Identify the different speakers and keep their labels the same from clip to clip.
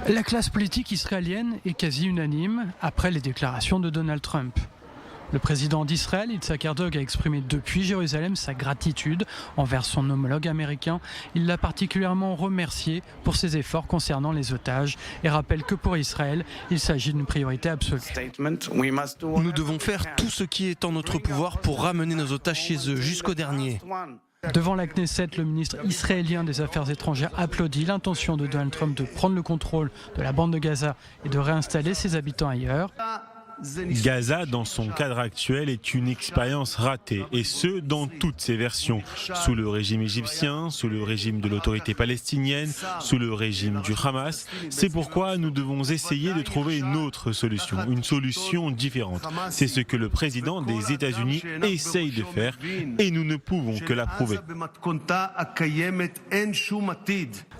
Speaker 1: La classe politique israélienne est quasi unanime après les déclarations de Donald Trump. Le président d'Israël, Yitzhak Herzog, a exprimé depuis Jérusalem sa gratitude envers son homologue américain. Il l'a particulièrement remercié pour ses efforts concernant les otages et rappelle que pour Israël, il s'agit d'une priorité absolue.
Speaker 2: Nous devons faire tout ce qui est en notre pouvoir pour ramener nos otages chez eux jusqu'au dernier.
Speaker 1: Devant la Knesset, le ministre israélien des Affaires étrangères applaudit l'intention de Donald Trump de prendre le contrôle de la bande de Gaza et de réinstaller ses habitants ailleurs.
Speaker 3: Gaza, dans son cadre actuel, est une expérience ratée, et ce, dans toutes ses versions. Sous le régime égyptien, sous le régime de l'autorité palestinienne, sous le régime du Hamas. C'est pourquoi nous devons essayer de trouver une autre solution, une solution différente. C'est ce que le président des États-Unis essaye de faire, et nous ne pouvons que l'approuver.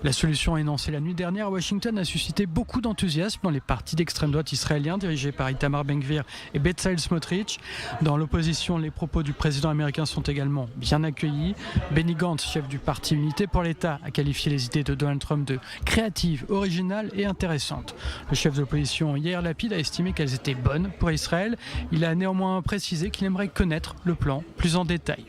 Speaker 1: La solution énoncée la nuit dernière à Washington a suscité beaucoup d'enthousiasme dans les partis d'extrême droite israéliens dirigés par Itamar Ben-Gvir et Bezalel Smotrich. Dans l'opposition, les propos du président américain sont également bien accueillis. Benny Gantz, chef du parti Unité pour l'État, a qualifié les idées de Donald Trump de créatives, originales et intéressantes. Le chef de l'opposition Yair Lapid a estimé qu'elles étaient bonnes pour Israël. Il a néanmoins précisé qu'il aimerait connaître le plan plus en détail.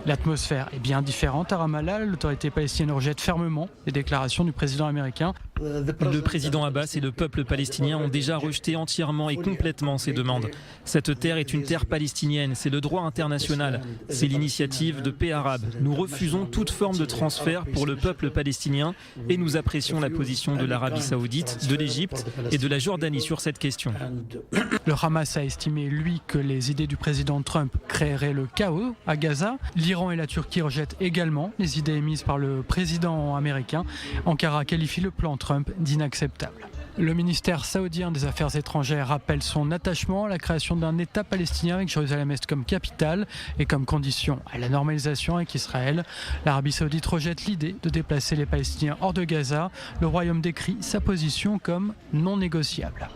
Speaker 1: L'atmosphère est bien différente à Ramallah. L'autorité palestinienne rejette fermement les déclarations du président américain.
Speaker 4: Le président Abbas et le peuple palestinien ont déjà rejeté entièrement et complètement ces demandes. Cette terre est une terre palestinienne, c'est le droit international, c'est l'initiative de paix arabe. Nous refusons toute forme de transfert pour le peuple palestinien et nous apprécions la position de l'Arabie saoudite, de l'Égypte et de la Jordanie sur cette question.
Speaker 1: Le Hamas a estimé, lui, que les idées du président Trump créeraient le chaos à Gaza. L'Iran et la Turquie rejettent également les idées émises par le président américain. Ankara qualifie le plan Trump d'inacceptable. Le ministère saoudien des Affaires étrangères rappelle son attachement à la création d'un État palestinien avec Jérusalem-Est comme capitale et comme condition à la normalisation avec Israël. L'Arabie saoudite rejette l'idée de déplacer les Palestiniens hors de Gaza. Le royaume décrit sa position comme non négociable.